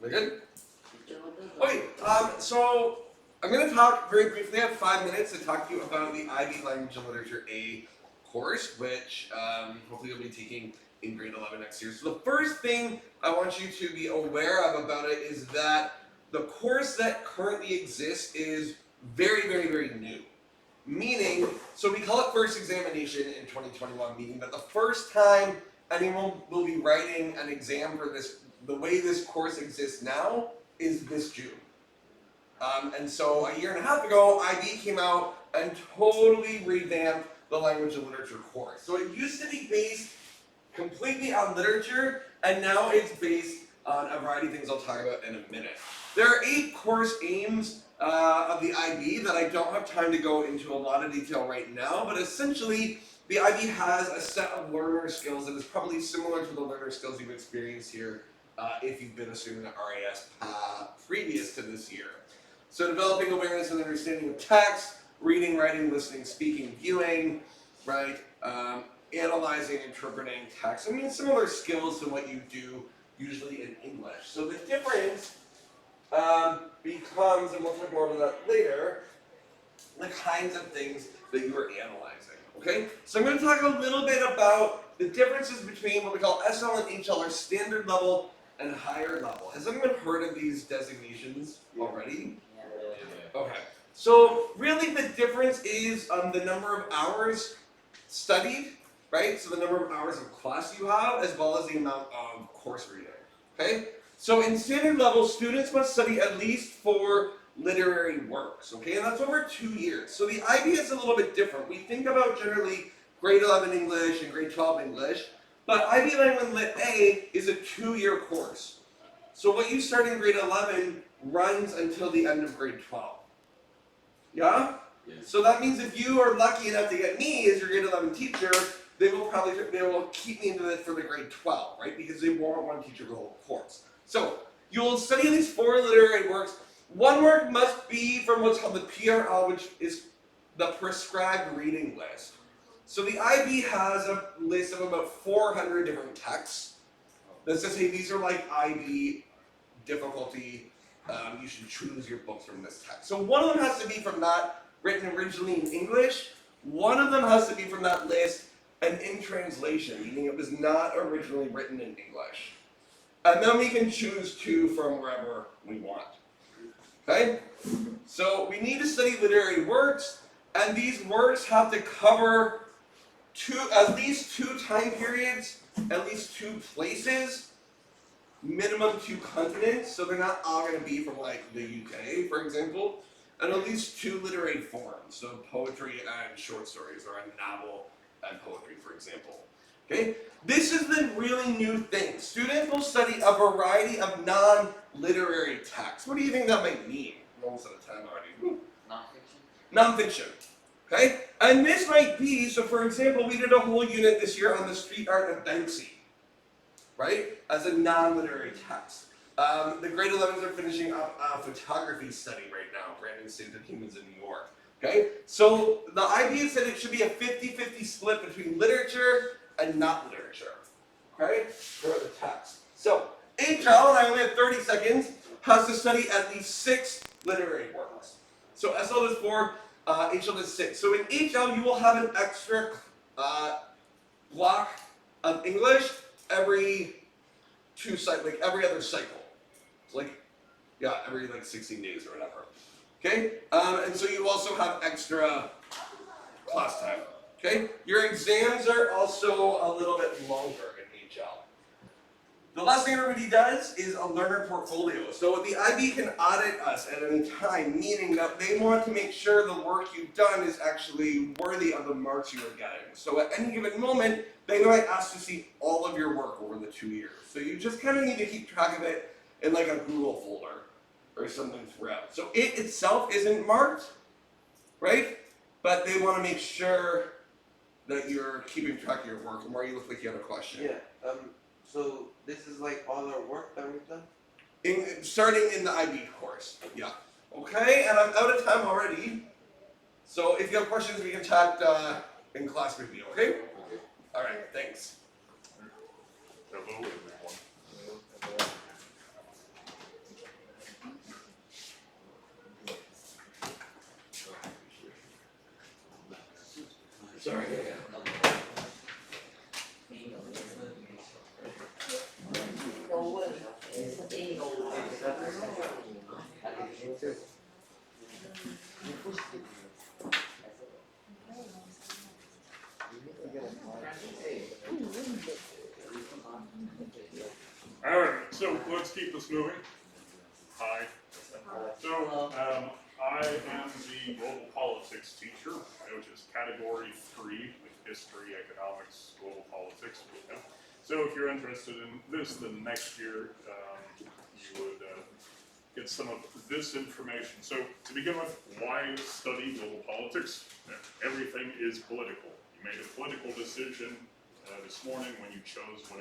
We good? Okay, so I'm going to talk very briefly. I have 5 minutes to talk to you about the IB Language and Literature A course, which hopefully you'll be taking in grade 11 next year. So the first thing I want you to be aware of about it is that the course that currently exists is very, very, very new. Meaning, so we call it first examination in 2021, meaning that the first time anyone will be writing an exam for this, the way this course exists now, is this June. And so a year and a half ago, IB came out and totally revamped the language and literature course. So it used to be based completely on literature, and now it's based on a variety of things I'll talk about in a minute. There are 8 course aims of the IB that I don't have time to go into a lot of detail right now, but essentially the IB has a set of learner skills that is probably similar to the learner skills you've experienced here if you've been a student at RAS previous to this year. So developing awareness and understanding of text, reading, writing, listening, speaking, viewing, right? Analyzing, interpreting text. I mean, similar skills to what you do usually in English. So the difference becomes, and we'll talk more about that later, the kinds of things that you are analyzing, okay? So I'm going to talk a little bit about the differences between what we call SL and HL, or standard level and higher level. Has anyone heard of these designations already? Yeah. Okay. So really the difference is the number of hours studied, right? So the number of hours of class you have, as well as the amount of course reading, okay? So in standard level, students must study at least 4 literary works, okay? And that's over 2 years. So the IB is a little bit different. We think about generally grade 11 English and grade 12 English, but IB Language Lit A is a 2-year course. So what you start in grade 11 runs until the end of grade 12. Yeah? Yes. So that means if you are lucky enough to get me as your grade 11 teacher, they will keep me into it for the grade 12, right? Because they won't want to teach you the whole course. So you'll study these 4 literary works. 1 work must be from what's called the PRL, which is the prescribed reading list. So the IB has a list of about 400 different texts. Let's just say these are like IB difficulty. You should choose your books from this text. So one of them has to be from that, written originally in English. One of them has to be from that list and in translation, meaning it was not originally written in English. And then we can choose 2 from wherever we want. Okay? So we need to study literary works, and these works have to cover at least 2 time periods, at least 2 places, minimum 2 continents, so they're not all going to be from like the UK, for example, and at least 2 literary forms, so poetry and short stories, or a novel and poetry, for example. Okay? This is the really new thing. Students will study a variety of non-literary texts. What do you think that might mean? I'm almost out of time already. Nonfiction. Nonfiction. Okay? And this might be, so for example, we did a whole unit this year on the street art of Banksy, right? As a non-literary text. The grade 11s are finishing up a photography study right now, Brandon State of Humans in New York. Okay? So the idea said it should be a 50-50 split between literature and not literature. Okay? For the text. So HL, and I only have 30 seconds, has to study at least 6 literary works. So SL does 4, HL does 6. So in HL, you will have an extra block of English every 2 cycles, like every other cycle. Like, yeah, every like 16 days or whatever. Okay? And so you also have extra class time. Okay? Your exams are also a little bit longer in HL. The last thing everybody does is a learner portfolio. So the IB can audit us at any time, meaning that they want to make sure the work you've done is actually worthy of the marks you are getting. So at any given moment, they might ask to see all of your work over the 2 years. So you just kind of need to keep track of it in like a Google folder or something throughout. So it itself isn't marked, right? But they want to make sure that you're keeping track of your work. And Mario, you look like you have a question. Yeah. So this is like all our work that we've done? Starting in the IB course, yeah. Okay, and I'm out of time already. So if you have questions, we can chat in class with you, okay? All right, thanks. Hello, everyone. Sorry. Alright, so let's keep this moving. Hi. So, I am the global politics teacher, which is category 3, like history, economics, global politics. Yeah. So if you're interested in this, then next year you would get some of this information. So to begin with, why study global politics? Everything is political. You made a political decision this morning when you chose whatever